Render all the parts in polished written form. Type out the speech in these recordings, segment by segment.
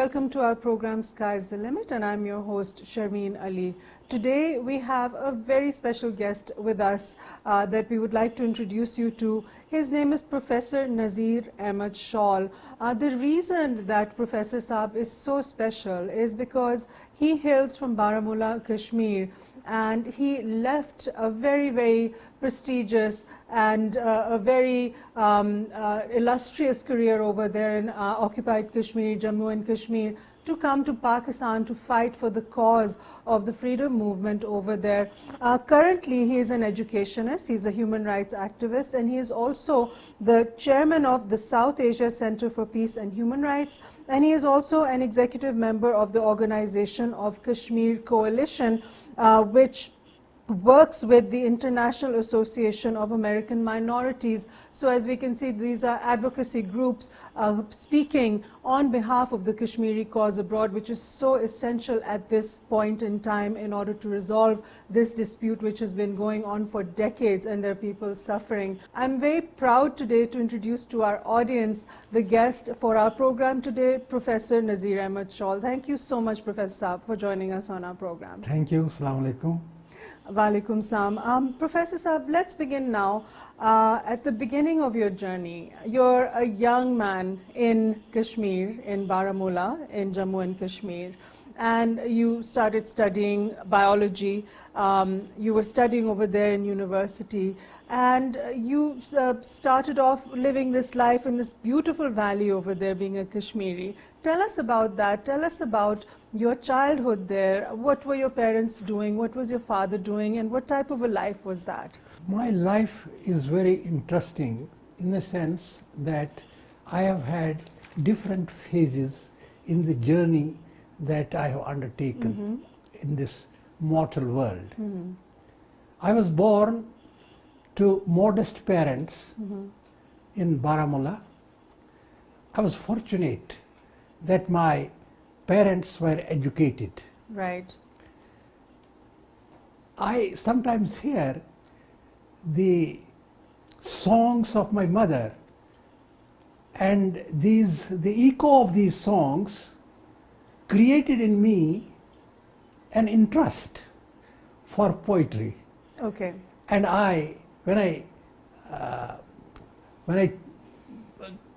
welcome to our program Sky's the Limit, and I'm your host Sharmeen Ali. Today we have a very special guest with us that we would like to introduce you to. His name is Prof.Nazir Shawl. The reason that Professor Saab is so special is because he hails from Baramulla, Kashmir, and he left a very prestigious and a very illustrious career over there in occupied Kashmir, Jammu and Kashmir, to come to Pakistan to fight for the cause of the freedom movement over there. Currently, he is an educationist, he's a human rights activist, and he is also the chairman of the South Asia Center for Peace and Human Rights, and he is also an executive member of the organization of Kashmir Coalition, which works with the International Association of American Minorities. So as we can see, these are advocacy groups speaking on behalf of the Kashmiri cause abroad, which is so essential at this point in time in order to resolve this dispute which has been going on for decades, and there are people suffering. I'm very proud today to introduce to our audience the guest for our program today, Professor Nazir Shawl. Thank you so much, Professor Saab, for joining us on our program. Thank you. Assalamu alaikum. Walaikum salam. Professor Saab, let's begin now at the beginning of your journey. You're a young man in Kashmir, in Baramulla, in Jammu and Kashmir, and you started studying biology. You were studying over there in university, and you started off living this life in this beautiful valley over there, being a Kashmiri. Tell us about that. Tell us about your childhood there. What were your parents doing? What was your father doing? And what type of a life was that? My life is very interesting in the sense that I have had different phases in the journey that I have undertaken in this mortal world. I was born to modest parents in Baramulla. I was fortunate that my parents were educated. Right. I sometimes hear the songs of my mother, and the echo of these songs created in me an interest for poetry. Okay. And when I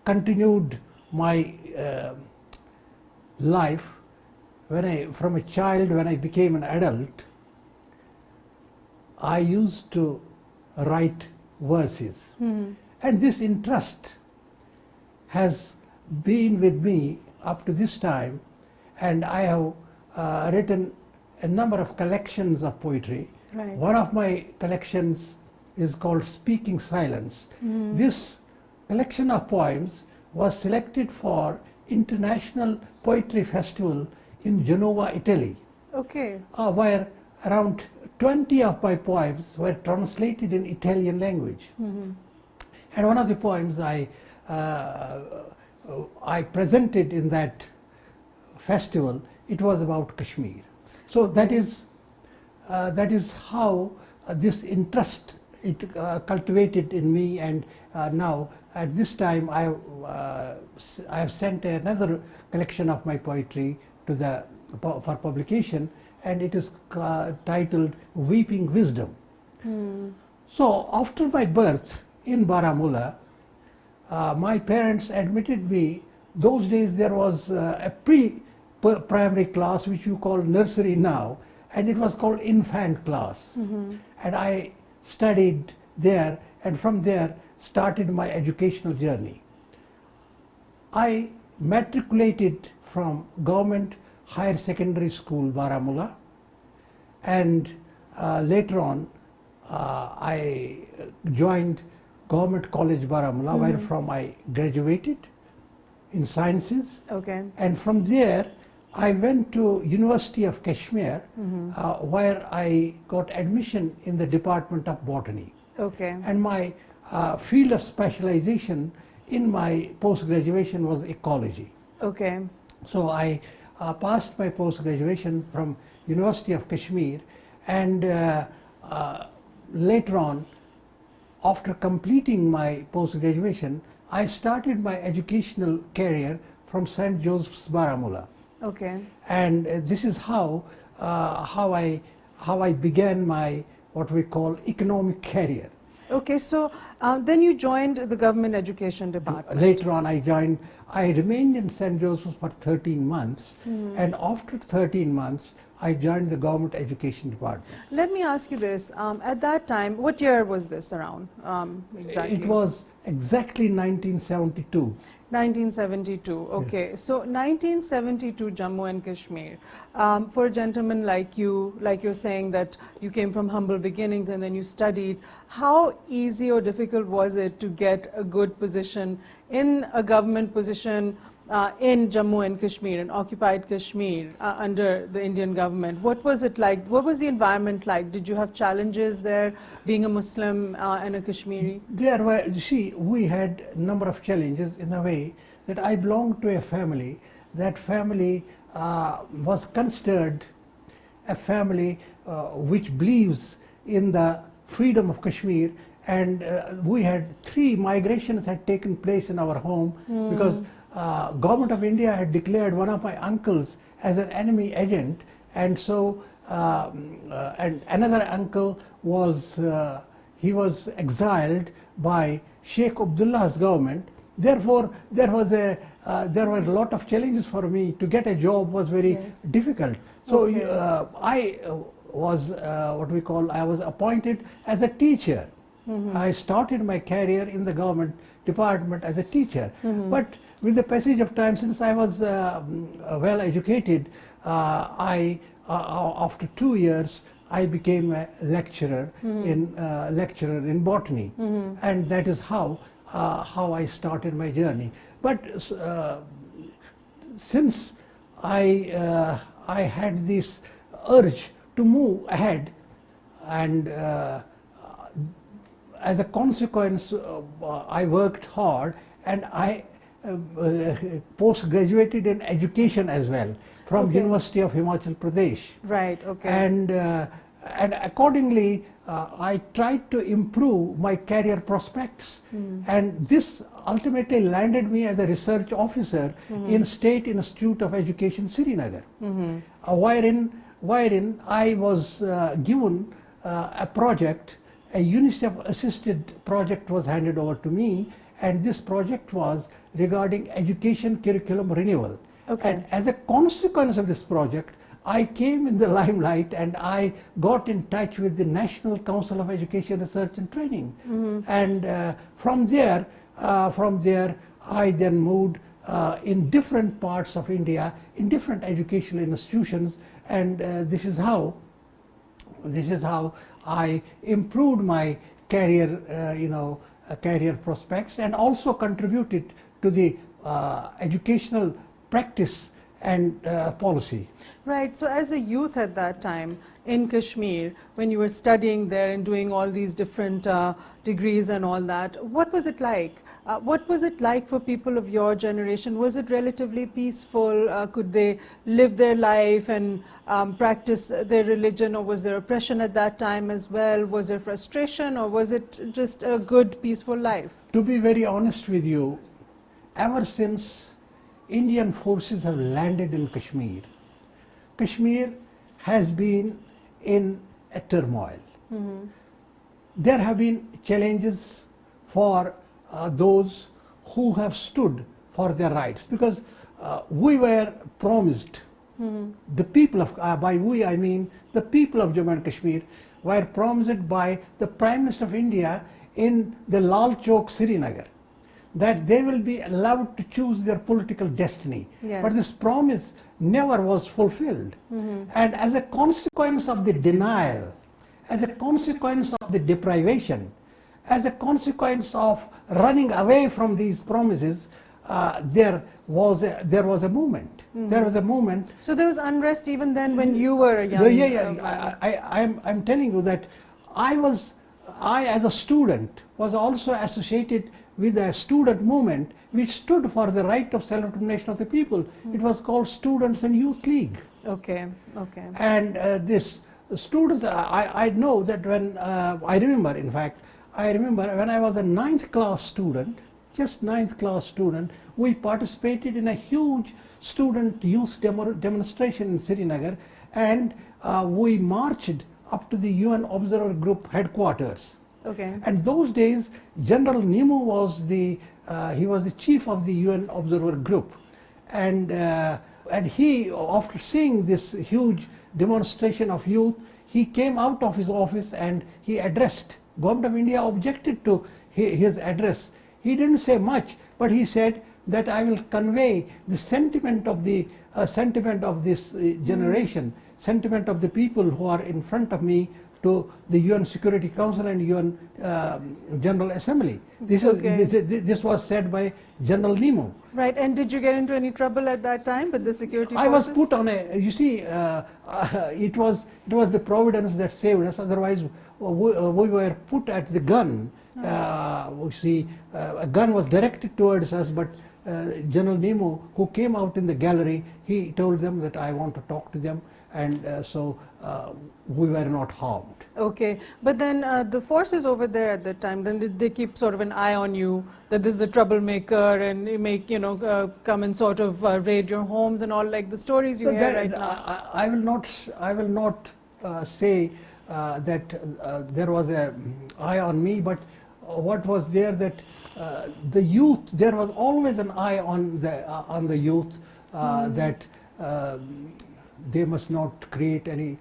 continued my life, from a child, when I became an adult, I used to write verses. And this interest has been with me up to this time, and I have written a number of collections of poetry. Right. One of my collections is called Speaking Silence. This collection of poems was selected for International Poetry Festival in Genova, Italy. Okay. Where around 20 of my poems were translated in Italian language. And one of the poems I presented in that festival, it was about Kashmir. So that is how this interest cultivated in me, and now at this time I have sent another collection of my poetry to for publication, and it is titled Weeping Wisdom. So after my birth in Baramulla, my parents admitted me. Those days there was a pre-primary class which you call nursery now, and it was called infant class. And I studied there, and from there started my educational journey. I matriculated from Government Higher Secondary School, Baramulla, and later on I joined Government College, Baramulla, where from I graduated in sciences. Okay. And from there I went to University of Kashmir, where I got admission in the Department of Botany. Okay. And my field of specialization in my post-graduation was ecology. Okay. So I passed my post-graduation from University of Kashmir, and later on, after completing my post-graduation, I started my educational career from St. Joseph's, Baramulla. Okay. And this is how I began my what we call economic career. Okay, so then you joined the government education department. Later on, I remained in St. Joseph's for 13 months, and after 13 months, I joined the government education department. Let me ask you this, at that time, what year was this around exactly? It was exactly 1972. 1972, okay. Yes. So 1972 Jammu and Kashmir. For a gentleman like you're saying that you came from humble beginnings and then you studied, how easy or difficult was it to get a good position in a government position in Jammu and Kashmir, in occupied Kashmir, under the Indian government? What was it like? What was the environment like? Did you have challenges there, being a Muslim and a Kashmiri? There were, you see, we had a number of challenges in a way that I belonged to a family. That family was considered a family which believes in the freedom of Kashmir, and we had 3 migrations had taken place in our home because Government of India had declared one of my uncles as an enemy agent, and so and another uncle was he was exiled by Sheikh Abdullah's government. Therefore, there were a lot of challenges for me. To get a job was very difficult. So Okay. I was what we call, I was appointed as a teacher. I started my career in the government department as a teacher. But with the passage of time, since I was well educated, after 2 years, I became a lecturer in botany, and that is how I started my journey. But since I had this urge to move ahead, and as a consequence, I worked hard, and I post-graduated in education as well from University of Himachal Pradesh. Right, okay. And accordingly, I tried to improve my career prospects, and this ultimately landed me as a research officer in State Institute of Education, Srinagar, wherein I was given a project, a UNICEF-assisted project was handed over to me, and this project was regarding education curriculum renewal. Okay. And as a consequence of this project, I came in the limelight, and I got in touch with the National Council of Education Research and Training. And from there, I then moved in different parts of India, in different educational institutions, and this is how I improved my career, career prospects, and also contributed to the educational practice and policy. Right, so as a youth at that time in Kashmir, when you were studying there and doing all these different degrees and all that, what was it like? What was it like for people of your generation? Was it relatively peaceful? Could they live their life and practice their religion, or was there oppression at that time as well? Was there frustration, or was it just a good, peaceful life? To be very honest with you, ever since Indian forces have landed in Kashmir, Kashmir has been in a turmoil. There have been challenges for those who have stood for their rights, because we were promised, the people of, by we I mean the people of Jammu and Kashmir, were promised by the Prime Minister of India in the Lal Chowk, Srinagar, that they will be allowed to choose their political destiny. Yes. But this promise never was fulfilled. And as a consequence of the denial, as a consequence of the deprivation, as a consequence of running away from these promises, there was a movement. There was a movement. So there was unrest even then when you were a young... I'm telling you that I as a student was also associated with a student movement which stood for the right of self-determination of the people. It was called Students and Youth League. Okay, okay. And this students, I know that when, I remember when I was a 9th class student, just 9th class student, we participated in a huge student youth demonstration in Srinagar, and we marched up to the UN Observer Group headquarters. Okay. And those days, General Nemo was the chief of the UN Observer Group, and he, after seeing this huge demonstration of youth, he came out of his office and he addressed. Government of India objected to his address. He didn't say much, but he said that I will convey the sentiment of this generation, sentiment of the people who are in front of me, to the UN Security Council and UN General Assembly. This was said by General Nemo. Right, and did you get into any trouble at that time with the security forces? I was put on a, you see, it was the providence that saved us, otherwise we were put at the gun. You see, a gun was directed towards us, but General Nemo, who came out in the gallery, he told them that I want to talk to them, and so we were not harmed. Okay, but then the forces over there at that time, then did they keep sort of an eye on you, that this is a troublemaker and you make, come and sort of raid your homes and all, like the stories you hear right now? I will not say that there was an eye on me, but what was there, that the youth, there was always an eye on the youth, that they must not create any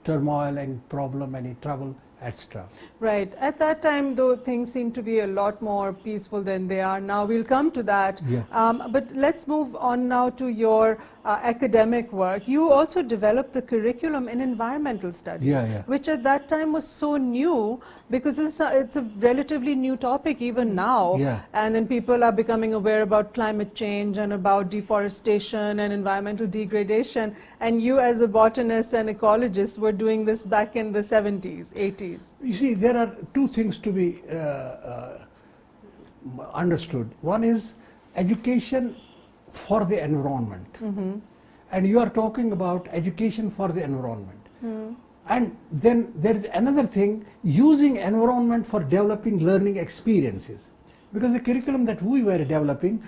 turmoil and problem, any trouble, etc. Right. At that time, though, things seem to be a lot more peaceful than they are now. We'll come to that. Yeah. But let's move on now to your academic work. You also developed the curriculum in environmental studies, which at that time was so new, because it's a relatively new topic even now. And then people are becoming aware about climate change and about deforestation and environmental degradation. And you, as a botanist and ecologist, were doing this back in the 70s, 80s. You see, there are two things to be understood. One is education for the environment, and you are talking about education for the environment. And then there is another thing, using environment for developing learning experiences, because the curriculum that we were developing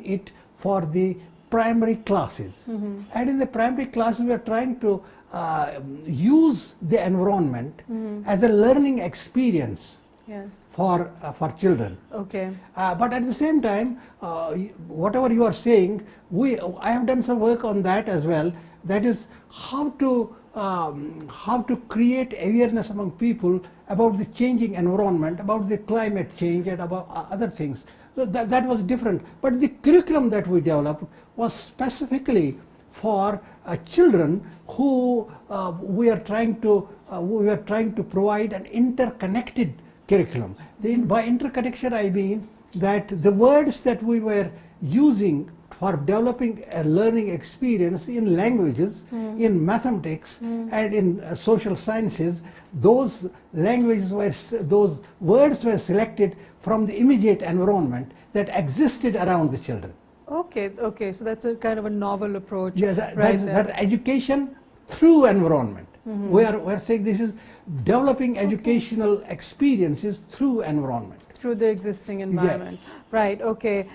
it for the primary classes, and in the primary classes we are trying to use the environment as a learning experience for children. Okay. But at the same time, whatever you are saying, I have done some work on that as well. That is how to create awareness among people about the changing environment, about the climate change, and about other things. So that was different. But the curriculum that we developed was specifically for children who we are trying to provide an interconnected curriculum. By interconnection, I mean that the words that we were using for developing a learning experience in languages, in mathematics, and in social sciences, those words were selected from the immediate environment that existed around the children. Okay, so that's a kind of a novel approach. Yes, that's education through environment. We're saying this is developing educational experiences through environment. Through the existing environment. Right, okay.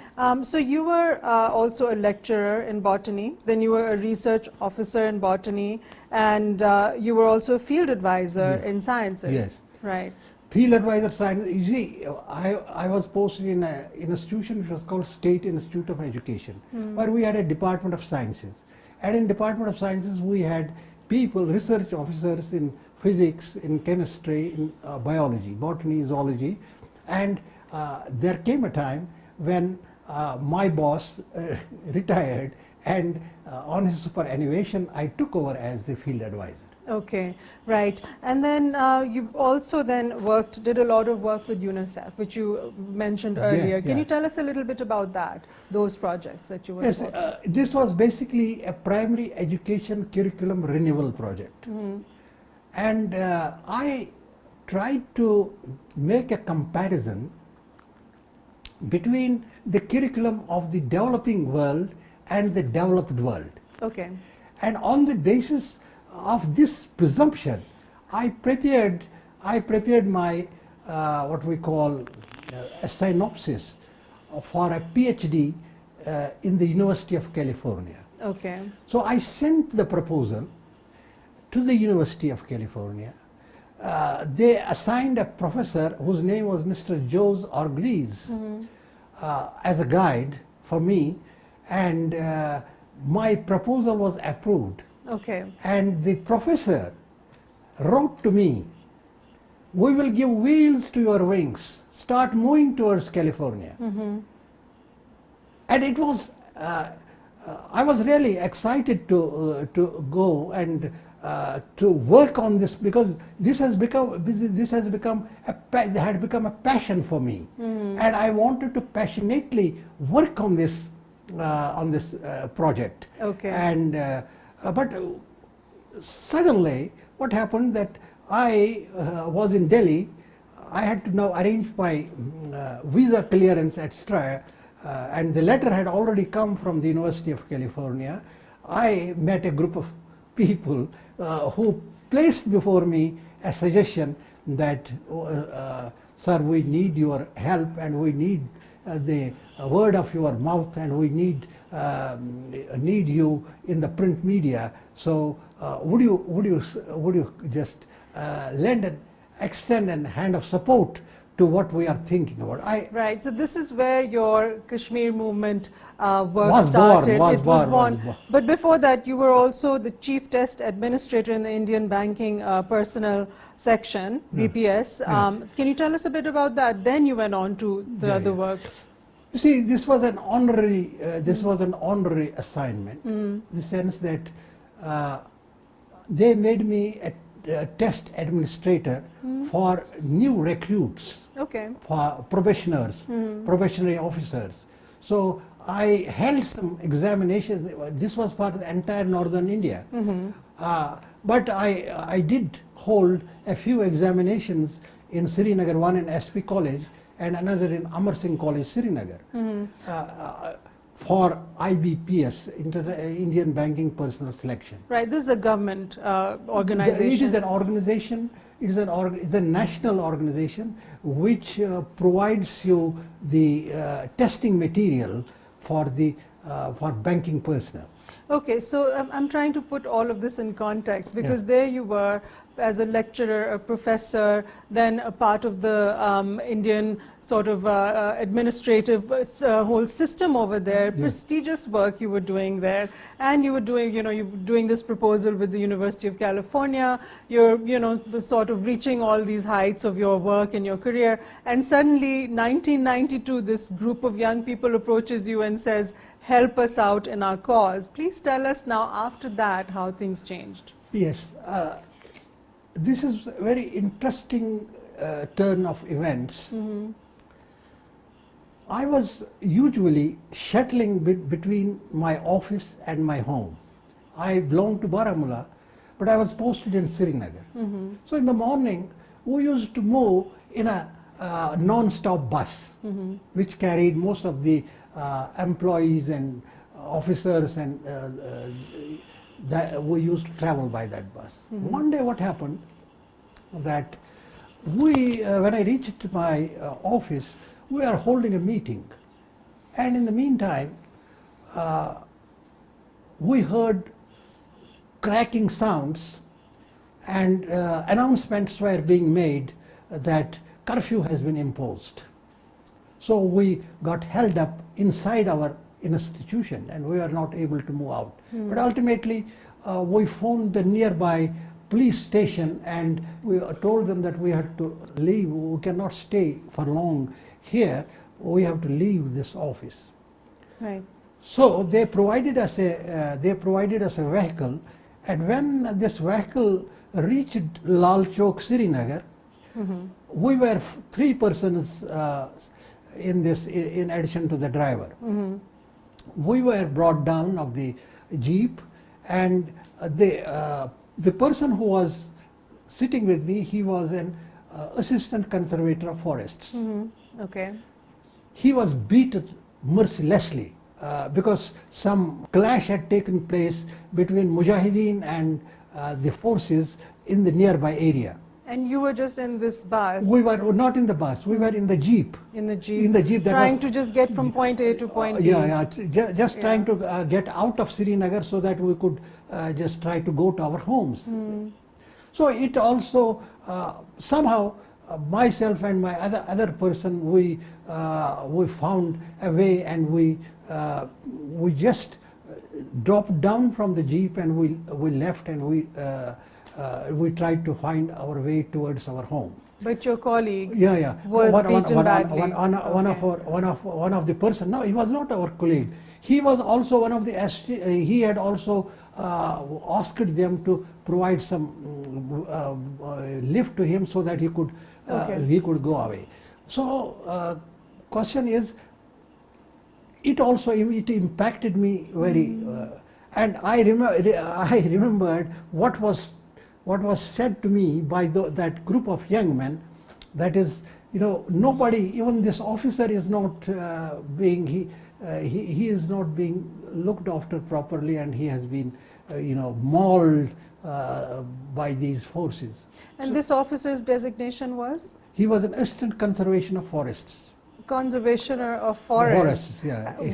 So you were also a lecturer in botany, then you were a research officer in botany, and you were also a field advisor in sciences. Yes. Right. Field advisor science, you see, I was posted in an institution which was called State Institute of Education, where we had a Department of Sciences. And in Department of Sciences, we had people, research officers in physics, in chemistry, in biology, botany, zoology. And there came a time when my boss retired, and on his superannuation, I took over as the field advisor. Okay, right. And then you also then did a lot of work with Unicef, which you mentioned earlier. Can you tell us a little bit about that, those projects that you were involved? Yes, this was basically a primary education curriculum renewal project. And I tried to make a comparison between the curriculum of the developing world and the developed world. Okay. And on the basis of this presumption, I prepared my what we call a synopsis for a PhD in the University of California. Okay. So I sent the proposal to the University of California. They assigned a professor whose name was Mr. Jose Orglees as a guide for me, and my proposal was approved. Okay. And the professor wrote to me, "We will give wheels to your wings. Start moving towards California." And it was, I was really excited to go and to work on this, because this had become a passion for me, and I wanted to passionately work on this project. Okay. And but suddenly, what happened that I was in Delhi. I had to now arrange my visa clearance, etc. And the letter had already come from the University of California. I met a group of people who placed before me a suggestion that, sir, we need your help, and we need the word of your mouth, and we need you in the print media. So would you just extend a hand of support to what we are thinking about? Right. So this is where your Kashmir movement work started. Was born. But before that, you were also the chief test administrator in the Indian Banking Personnel Section, BPS. Can you tell us a bit about that? Then you went on to the other work. You see, this was an honorary. Assignment, in the sense that they made me a test administrator for new recruits, for probationers, probationary officers. So I held some examinations. This was part of the entire northern India. But I did hold a few examinations in Srinagar, one in SP College and another in Amar Singh College, Srinagar, for IBPS, Indian Banking Personnel Selection. Right, this is a government organization. It is an organization, it's a national organization which provides you the testing material for banking personnel. Okay, so I'm trying to put all of this in context, because there you were as a lecturer, a professor, then a part of the Indian sort of administrative whole system over there, prestigious work you were doing there, and you were doing, you were doing this proposal with the University of California, you're, sort of reaching all these heights of your work and your career, and suddenly 1992, this group of young people approaches you and says, help us out in our cause. Please tell us now, after that, how things changed. Yes. This is a very interesting turn of events. I was usually shuttling between my office and my home. I belonged to Baramulla, but I was posted in Srinagar. So in the morning, we used to move in a non-stop bus, which carried most of the employees and officers, and that we used to travel by that bus. One day what happened, that when I reached my office, we are holding a meeting, and in the meantime we heard cracking sounds, and announcements were being made that curfew has been imposed. So we got held up inside our institution, and we are not able to move out. But ultimately, we phoned the nearby police station, and we told them that we had to leave. We cannot stay for long here. We have to leave this office. Right. So they provided us a vehicle, and when this vehicle reached Lal Chowk, Srinagar, we were 3 persons in this, in addition to the driver. We were brought down of the jeep, and the person who was sitting with me, he was an assistant conservator of forests. Okay. He was beaten mercilessly because some clash had taken place between Mujahideen and the forces in the nearby area. And you were just in this bus, We were not in the bus, we were in the jeep. in the jeep, In the jeep that trying was- to just get from point A to point B. Just trying Yeah. to get out of Srinagar so that we could just try to go to our homes. So it also somehow myself and my other person, we found a way, and we just dropped down from the jeep, and we left, and we tried to find our way towards our home. But your colleague Was beaten badly. One of the person. No, he was not our colleague. He was also one of the. He had also asked them to provide some lift to him so that he could go away. So question is, it impacted me very, and I remembered what was said to me by that group of young men. That is, nobody, even this officer is not being he is not being looked after properly, and he has been mauled by these forces. And this officer's designation was? He was an assistant conservation of forests. Conservationer of forests,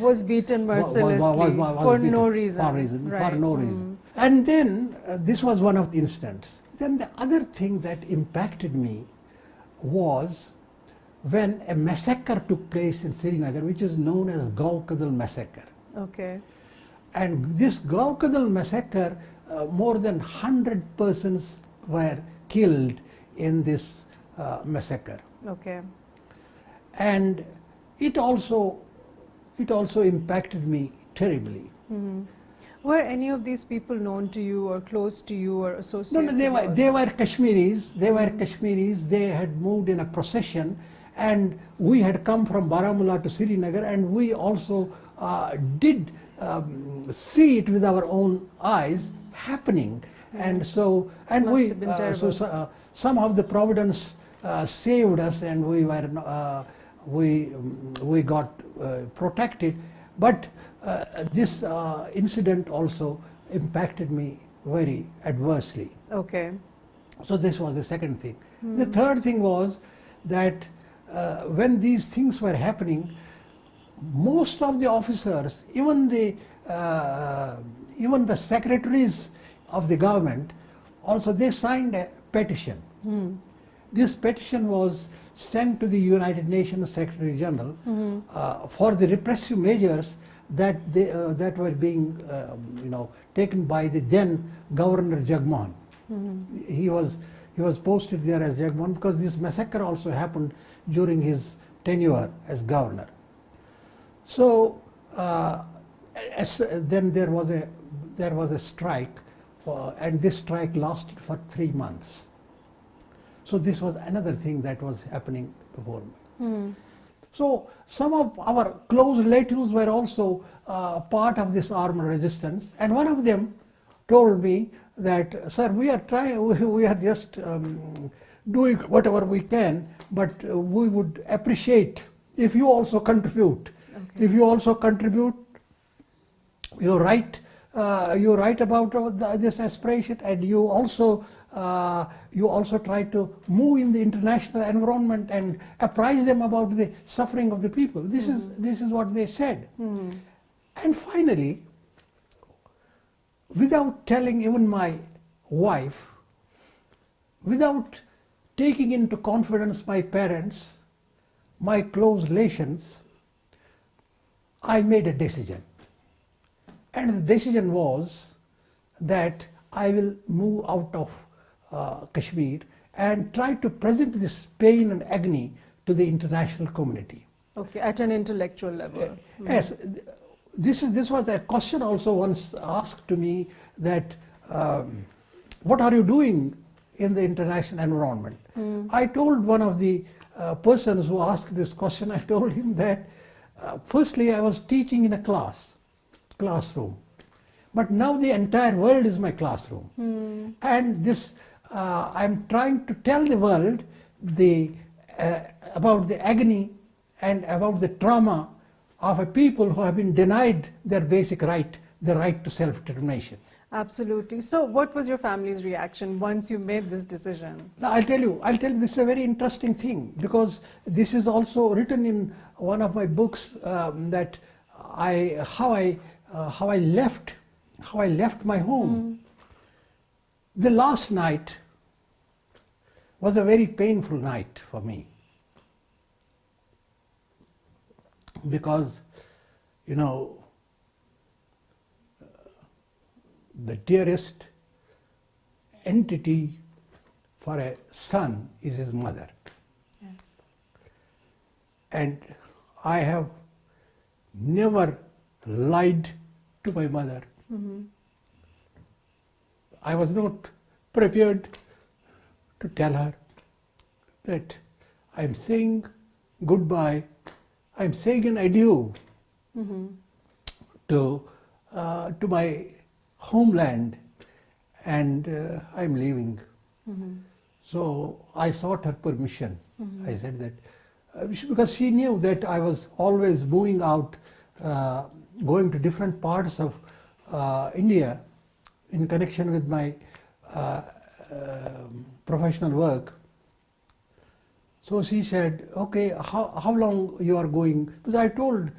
was beaten mercilessly for beaten no reason. For no reason. And then this was one of the incidents. Then the other thing that impacted me was when a massacre took place in Srinagar, which is known as Gaukadal massacre. Okay. And this Gaukadal massacre, more than 100 persons were killed in this massacre. Okay. And it also impacted me terribly. Were any of these people known to you or close to you or associated? No, they were Kashmiris. They were Kashmiris. They had moved in a procession, and we had come from Baramulla to Srinagar, and we also did see it with our own eyes happening. Yes. And so, and Must we have been terrible. somehow the providence saved us, and we were we got protected. But this incident also impacted me very adversely. Okay. So this was the second thing. The third thing was that when these things were happening, most of the officers, even the secretaries of the government, also they signed a petition. This petition was sent to the United Nations Secretary General for the repressive measures that were being taken by the then Governor Jagmohan. He was posted there as Jagmohan because this massacre also happened during his tenure as governor. So then there was a strike, and this strike lasted for 3 months. So this was another thing that was happening before me. So some of our close relatives were also part of this armed resistance, and one of them told me that, sir, we are just doing whatever we can, but we would appreciate if you also contribute. Okay. If you also contribute, you're right about this aspiration, and you also try to move in the international environment and apprise them about the suffering of the people. This is what they said. And finally, without telling even my wife, without taking into confidence my parents, my close relations, I made a decision. And the decision was that I will move out of Kashmir and try to present this pain and agony to the international community. Okay, at an intellectual level. Yes, this was a question also once asked to me that what are you doing in the international environment? I told one of the persons who asked this question, I told him that firstly I was teaching in a classroom, but now the entire world is my classroom. And this I'm trying to tell the world about the agony and about the trauma of a people who have been denied their basic right, the right to self-determination. Absolutely. So what was your family's reaction once you made this decision? Now, I'll tell you, this is a very interesting thing, because this is also written in one of my books, that how I left my home. The last night was a very painful night for me, because, you know, the dearest entity for a son is his mother. Yes. And I have never lied to my mother. I was not prepared to tell her that I'm saying goodbye, I'm saying an adieu to my homeland, and I'm leaving. So I sought her permission. I said that, because she knew that I was always moving out, going to different parts of India in connection with my professional work. So she said, okay, how long you are going? Because I told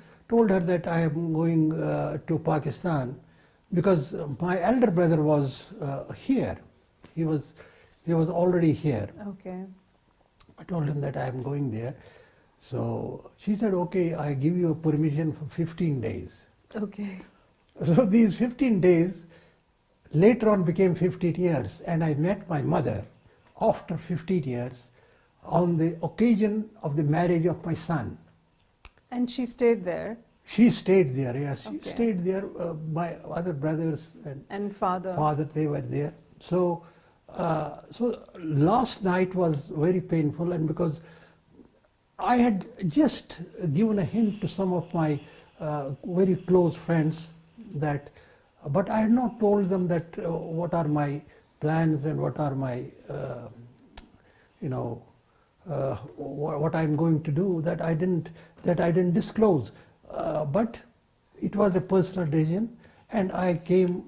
her that I am going to Pakistan, because my elder brother was here. He was already here. Okay. I told him that I am going there. So she said, okay, I give you a permission for 15 days. Okay. So these 15 days later on became 15 years, and I met my mother after 15 years on the occasion of the marriage of my son. And she stayed there? She stayed there, yes. She Okay. stayed there. My other brothers And father? father, they were there. So, so last night was very painful, and because I had just given a hint to some of my very close friends that, but I had not told them that what are my plans and what are my, you know, what I'm going to do. That I didn't disclose. But it was a personal decision, and I came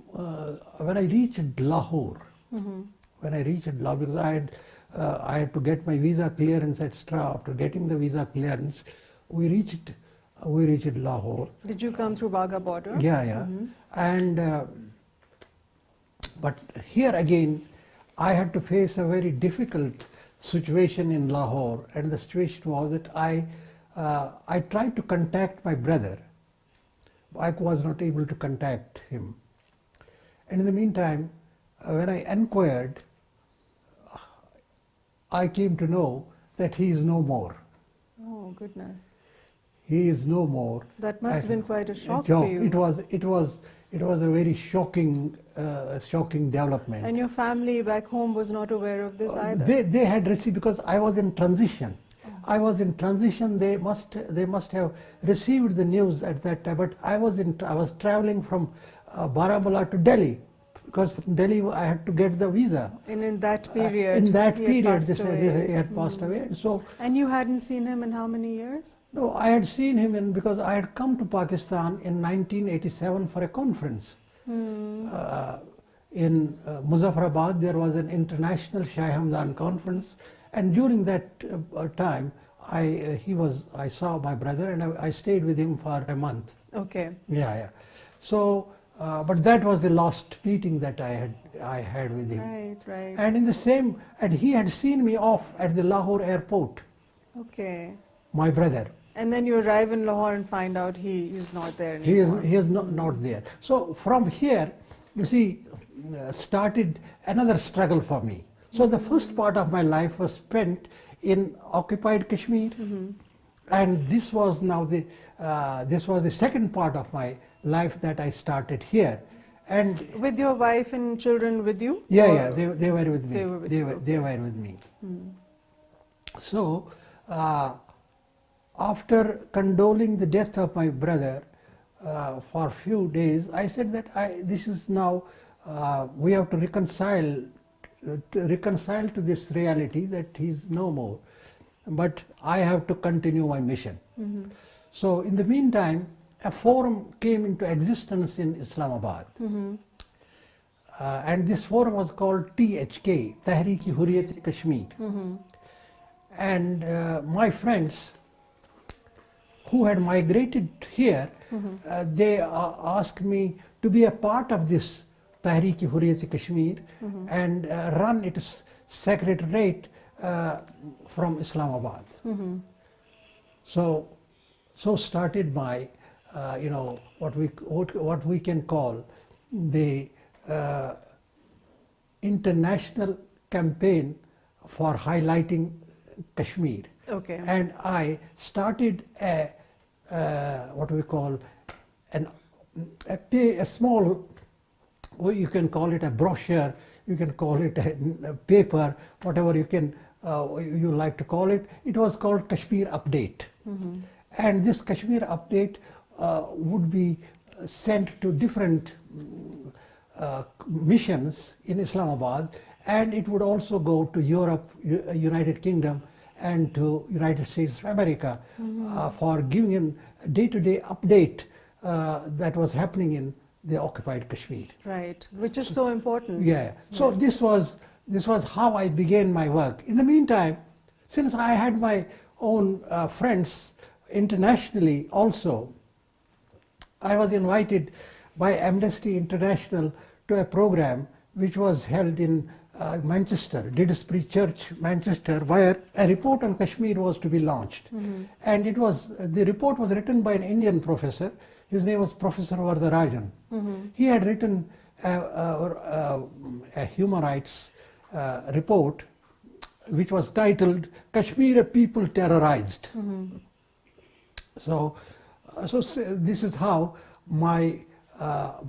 when I reached Lahore. When I reached Lahore, because I had to get my visa clearance, etc. After getting the visa clearance, we reached Lahore. Did you come through Wagah border? Yeah. And but here again, I had to face a very difficult situation in Lahore, and the situation was that I tried to contact my brother. I was not able to contact him. And in the meantime, when I inquired, I came to know that he is no more. Oh, goodness. He is no more. That must have been quite a shock for you. It was a very shocking development. And your family back home was not aware of this either? They had received, because I was in transition. I was in transition. They must have received the news at that time. But I was traveling from Baramulla to Delhi, because from Delhi I had to get the visa. And in that period, in that he period, had passed away. he had passed away. And so, And you hadn't seen him in how many years? no, I had seen him because I had come to Pakistan in 1987 for a conference. In Muzaffarabad, there was an international Shah Hamdan conference, and during that time, I saw my brother, and I stayed with him for a month. Okay. Yeah. So, but that was the last meeting that I had with him. Right. And and he had seen me off at the Lahore airport. Okay. My brother. And then you arrive in Lahore and find out he is not there anymore. He is not there. So from here, you see, started another struggle for me. So the first part of my life was spent in occupied Kashmir, and this was the second part of my life that I started here. And with your wife and children with you? Yeah, they were with me. They were with me. So after condoling the death of my brother for a few days, I said that this is now we have to reconcile to this reality that he is no more, but I have to continue my mission. So in the meantime, a forum came into existence in Islamabad. and this forum was called THK, Tehreek-e-Hurriyat Kashmir. And my friends who had migrated here, they asked me to be a part of this Tehreek-e-Hurriyat Kashmir and run its secretariat from Islamabad. So started my, what we can call the international campaign for highlighting Kashmir. Okay. And I started what we call a small, you can call it a brochure, you can call it a paper, whatever you like to call it. It was called Kashmir Update. And this Kashmir Update would be sent to different missions in Islamabad, and it would also go to Europe, United Kingdom, and to United States of America for giving a day-to-day update that was happening in the occupied Kashmir. Right, which is so important. Yeah. So this was how I began my work. In the meantime, since I had my own friends internationally also, I was invited by Amnesty International to a program which was held in Manchester, Didesbury Church, Manchester, where a report on Kashmir was to be launched. And the report was written by an Indian professor. His name was Professor Vardarajan. He had written a human rights report which was titled Kashmir People Terrorized. So this is how my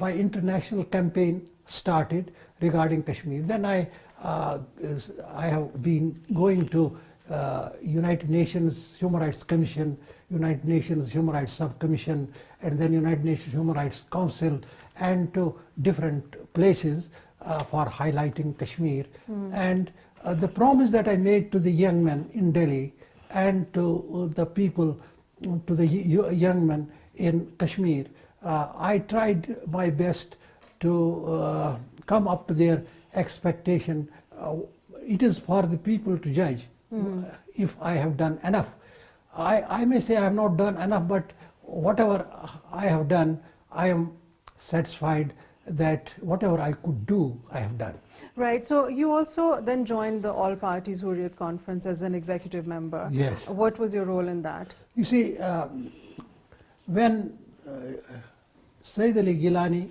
international campaign started regarding Kashmir. Then I have been going to United Nations Human Rights Commission, United Nations Human Rights Subcommission, and then United Nations Human Rights Council, and to different places for highlighting Kashmir. And the promise that I made to the young men in Delhi and to the people, to the young men in Kashmir, I tried my best to come up to their expectation. It is for the people to judge if I have done enough. I may say I have not done enough, but whatever I have done, I am satisfied that whatever I could do, I have done. Right. So you also then joined the All Parties Hurriyat Conference as an executive member. Yes. What was your role in that? You see, when Sayyid Ali Gilani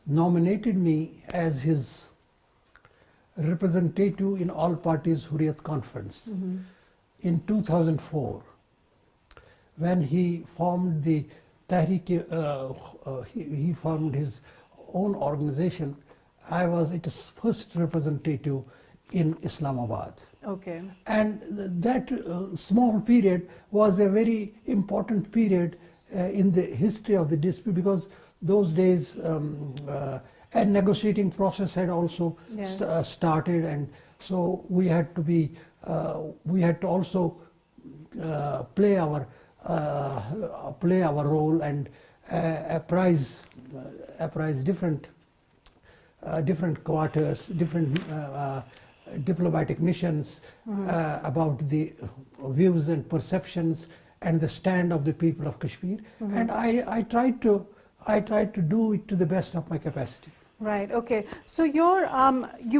nominated me as his representative in All Parties Hurriyat Conference in 2004, when he formed the he formed his own organization, I was its first representative in Islamabad. Okay. And that small period was a very important period in the history of the dispute, because those days a negotiating process had also started, and so we had to also play our role and apprise different quarters, different diplomatic missions about the views and perceptions and the stand of the people of Kashmir. And I tried to do it to the best of my capacity. Right. Okay. So you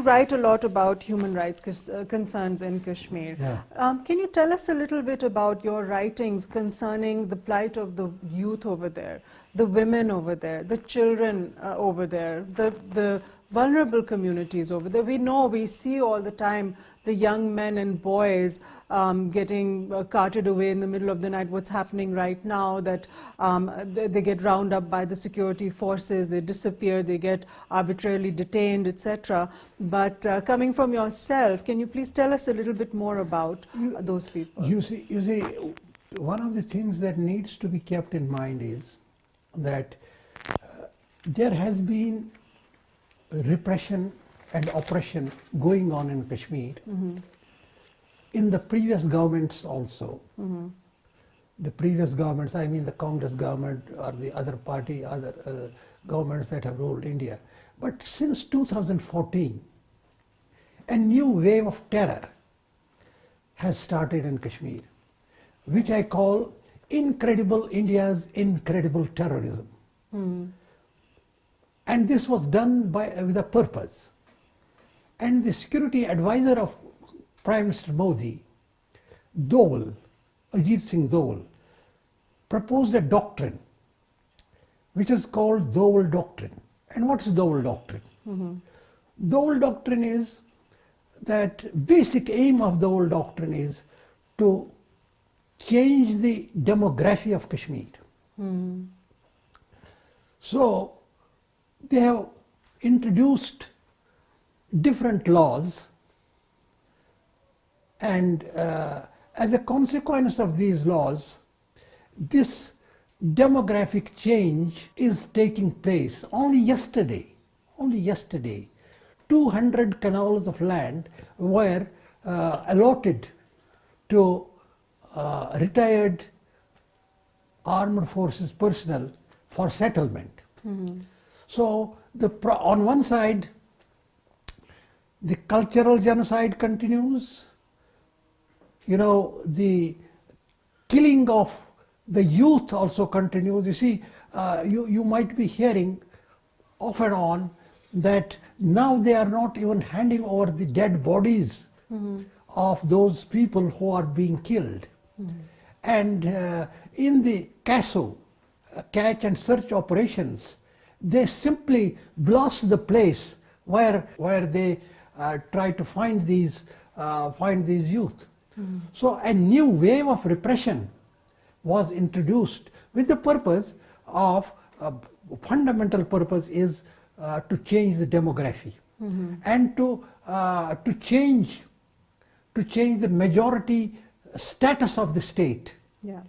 write a lot about human rights concerns in Kashmir. Yeah. Can you tell us a little bit about your writings concerning the plight of the youth over there, the women over there, the children over there, the vulnerable communities over there? We see all the time the young men and boys getting carted away in the middle of the night. What's happening right now, that they get rounded up by the security forces, they disappear, they get arbitrarily detained, etc. But coming from yourself, can you please tell us a little bit more about those people? You see, one of the things that needs to be kept in mind is that there has been repression and oppression going on in Kashmir in the previous governments also. The previous governments, I mean the Congress government or the other party, other governments that have ruled India. But since 2014, a new wave of terror has started in Kashmir, which I call Incredible India's Incredible Terrorism. And this was done with a purpose. And the security advisor of Prime Minister Modi, Dole, Ajit Singh Dole, proposed a doctrine which is called Dole Doctrine. And what is Dole Doctrine? Dole Doctrine is that basic aim of Dole Doctrine is to change the demography of Kashmir. So they have introduced different laws, and as a consequence of these laws, this demographic change is taking place. Only yesterday, 200 canals of land were allotted to retired armed forces personnel for settlement. So on one side, the cultural genocide continues. You know, the killing of the youth also continues. You see, you might be hearing off and on that now they are not even handing over the dead bodies of those people who are being killed. And in the CASO, catch and search operations, they simply blast the place where they try to find these youth. So a new wave of repression was introduced with the purpose of, fundamental purpose is to change the demography and to change the majority status of the state. Yeah.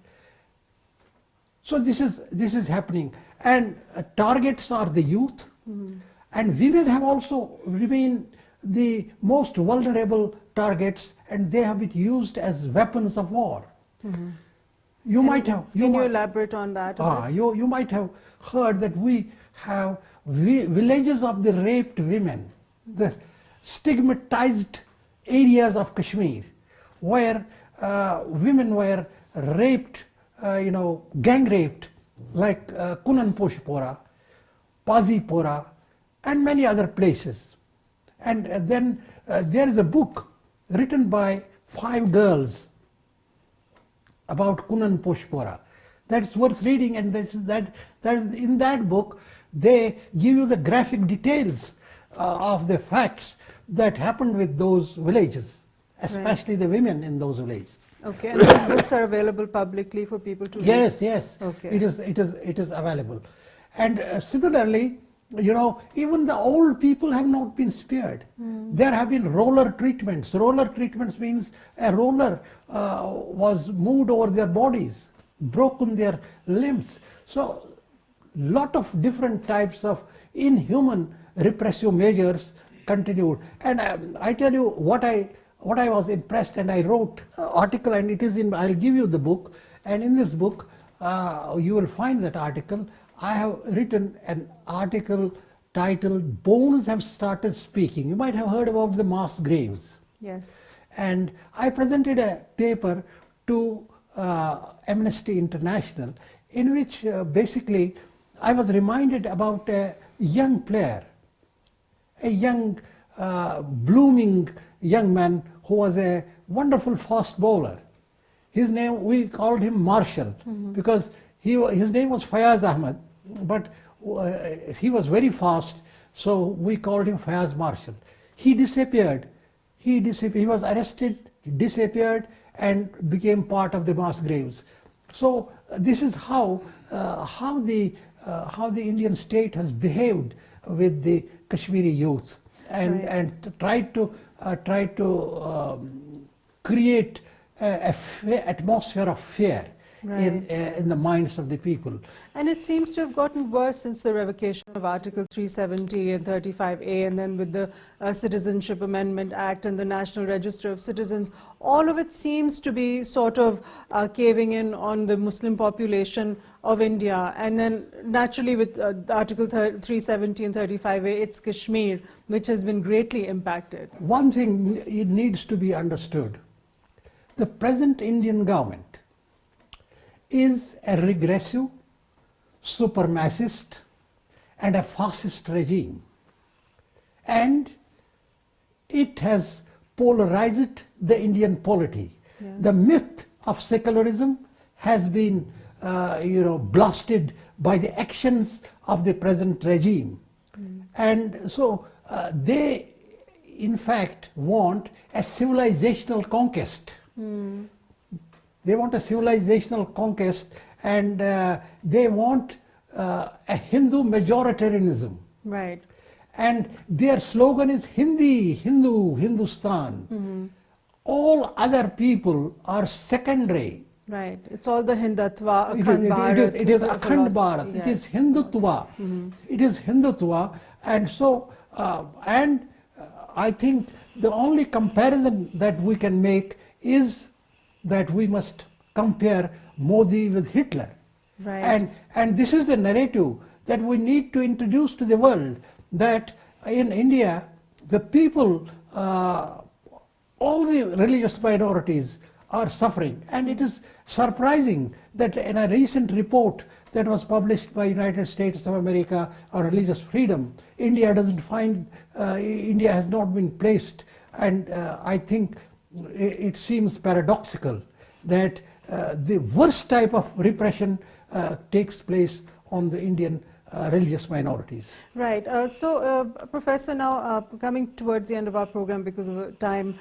So this is happening, and targets are the youth, and women have also remained the most vulnerable targets, and they have been used as weapons of war. You might have. Can you elaborate on that? You might have heard that we have villages of the raped women, the stigmatized areas of Kashmir, where women were raped, gang raped, like Kunanposhpora, Pazipora, and many other places. And then there is a book written by 5 girls about Kunanposhpora. That's worth reading, and in that book they give you the graphic details of the facts that happened with those villages, especially the women in those villages. Okay, and those books are available publicly for people to read? Yes. Okay. It is available. And similarly, even the old people have not been spared. There have been roller treatments. Roller treatments means a roller was moved over their bodies, broken their limbs. So lot of different types of inhuman repressive measures continued. And I tell you what I was impressed, and I wrote an article, and it is I'll give you the book, and in this book you will find that article. I have written an article titled "Bones Have Started Speaking." You might have heard about the mass graves. Yes. And I presented a paper to Amnesty International, in which basically I was reminded about a young player, a young blooming young man who was a wonderful fast bowler. His name, we called him Marshall, because his name was Fayaz Ahmed, but he was very fast, so we called him Fayaz Marshall. He disappeared. He was arrested, he disappeared, and became part of the mass graves. So this is how the Indian state has behaved with the Kashmiri youth, and tried to create an atmosphere of fear. in the minds of the people. And it seems to have gotten worse since the revocation of Article 370 and 35A, and then with the Citizenship Amendment Act and the National Register of Citizens. All of it seems to be sort of caving in on the Muslim population of India. And then naturally with Article 370 and 35A, it's Kashmir, which has been greatly impacted. One thing it needs to be understood. The present Indian government is a regressive, supremacist and a fascist regime, and it has polarized the Indian polity. Yes. The myth of secularism has been blasted by the actions of the present regime. And so they in fact want a civilizational conquest. They want a civilizational conquest, and they want a Hindu majoritarianism. Right. And their slogan is Hindi, Hindu, Hindustan. All other people are secondary. Right. It's all the Hindutva, Akhand Bharat. It is Akhand Bharat. Yes. It is Hindutva. It is Hindutva. And so, I think the only comparison that we can make is that we must compare Modi with Hitler. Right. And this is the narrative that we need to introduce to the world, that in India, the people, all the religious minorities are suffering. And it is surprising that in a recent report that was published by United States of America on religious freedom, India doesn't find, India has not been placed. And I think it seems paradoxical that the worst type of repression takes place on the Indian religious minorities. Right. Professor, now coming towards the end of our program because of time,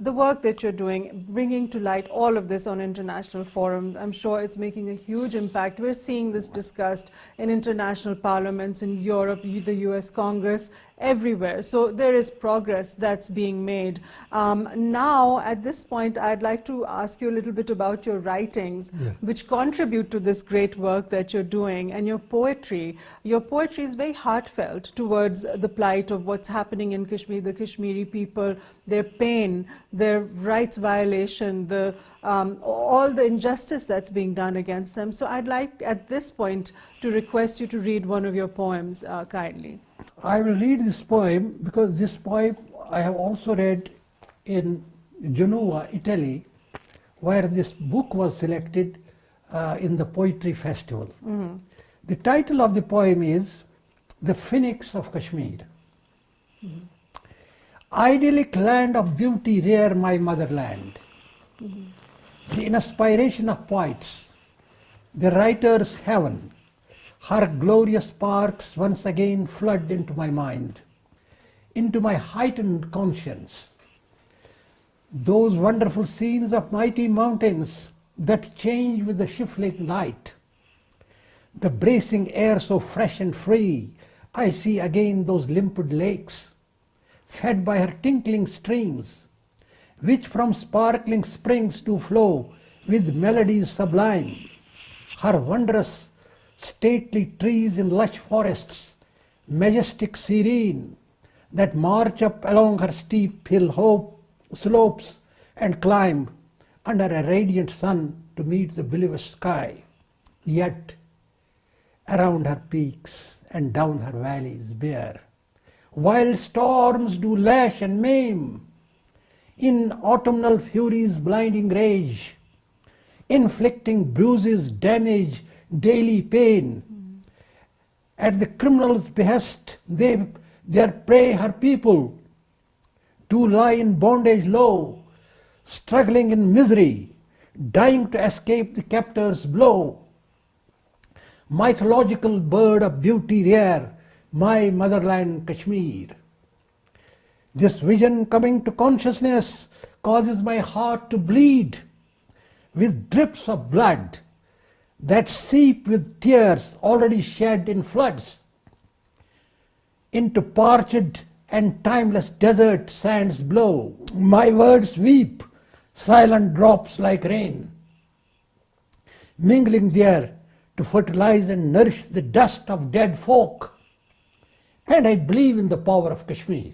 the work that you're doing, bringing to light all of this on international forums, I'm sure it's making a huge impact. We're seeing this discussed in international parliaments in Europe, the US Congress, everywhere. So there is progress that's being made. Now, at this point, I'd like to ask you a little bit about your writings, which contribute to this great work that you're doing, and your poetry. Your poetry is very heartfelt towards the plight of what's happening in Kashmir, the Kashmiri people, their pain, their rights violation, all the injustice that's being done against them. So I'd like, at this point, to request you to read one of your poems kindly. I will read this poem because this poem I have also read in Genoa, Italy, where this book was selected in the Poetry Festival. The title of the poem is The Phoenix of Kashmir. Idyllic land of beauty, rare my motherland. The inspiration of poets, the writer's heaven. Her glorious sparks once again flood into my mind, into my heightened conscience. Those wonderful scenes of mighty mountains that change with the shifting light. The bracing air so fresh and free, I see again those limpid lakes, fed by her tinkling streams, which from sparkling springs do flow with melodies sublime. Her wondrous stately trees in lush forests, majestic serene, that march up along her steep hill slopes and climb under a radiant sun to meet the bluish sky. Yet around her peaks and down her valleys bare, while storms do lash and maim, in autumnal fury's blinding rage, inflicting bruises, damage, daily pain. At the criminal's behest, their prey, her people, do lie in bondage low, struggling in misery, dying to escape the captor's blow. Mythological bird of beauty rare, my motherland Kashmir. This vision coming to consciousness causes my heart to bleed with drips of blood that seep with tears already shed in floods. Into parched and timeless desert sands blow. My words weep, silent drops like rain. mingling there to fertilize and nourish the dust of dead folk. And I believe in the power of Kashmir.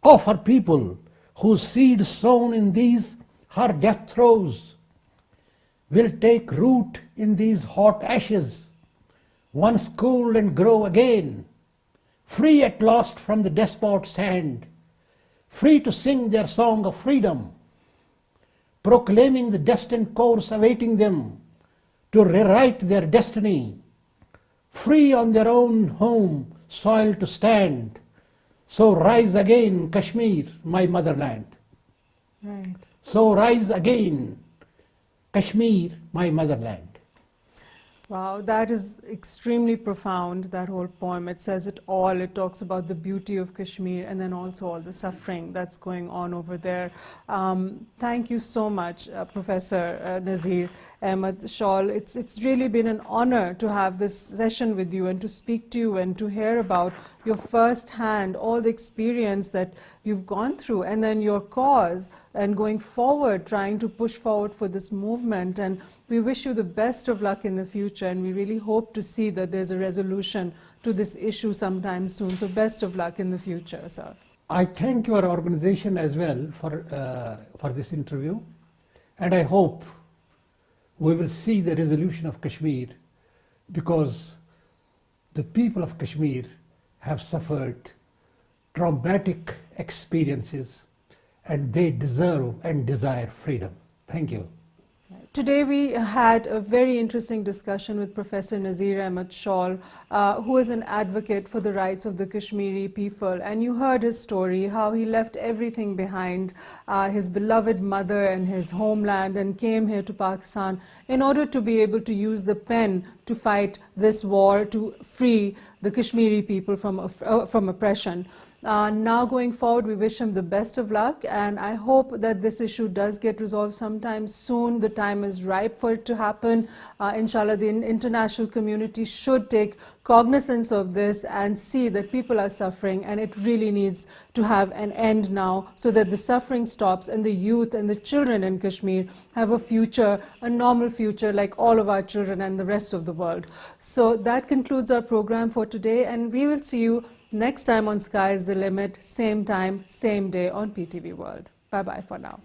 Of her people whose seed sown in these her death throes will take root in these hot ashes, once cool and grow again, free at last from the despot's hand, free to sing their song of freedom, proclaiming the destined course awaiting them to rewrite their destiny, free on their own home soil to stand. So rise again, Kashmir, my motherland. Right. So rise again, Kashmir, my motherland. Wow, that is extremely profound, that whole poem. It says it all. It talks about the beauty of Kashmir and then also all the suffering that's going on over there. Thank you so much, Professor Nazir Ahmed Shawl. It's really been an honor to have this session with you and to speak to you and to hear about your first-hand, all the experience that you've gone through, and then your cause and going forward, trying to push forward for this movement. And we wish you the best of luck in the future, and we really hope to see that there's a resolution to this issue sometime soon. So best of luck in the future, sir. I thank your organization as well for this interview, and I hope we will see the resolution of Kashmir, because the people of Kashmir have suffered traumatic experiences and they deserve and desire freedom. Thank you. Today we had a very interesting discussion with Professor Nazir Ahmed Shawl, who is an advocate for the rights of the Kashmiri people. And you heard his story, how he left everything behind, his beloved mother and his homeland, and came here to Pakistan in order to be able to use the pen to fight this war, to free the Kashmiri people from oppression. Now going forward, we wish him the best of luck, and I hope that this issue does get resolved sometime soon. The time is ripe for it to happen. Inshallah, the international community should take cognizance of this and see that people are suffering, and it really needs to have an end now so that the suffering stops and the youth and the children in Kashmir have a future, a normal future like all of our children and the rest of the world. So that concludes our program for today, and we will see you next time on Sky's the Limit, same time, same day on PTV World. Bye-bye for now.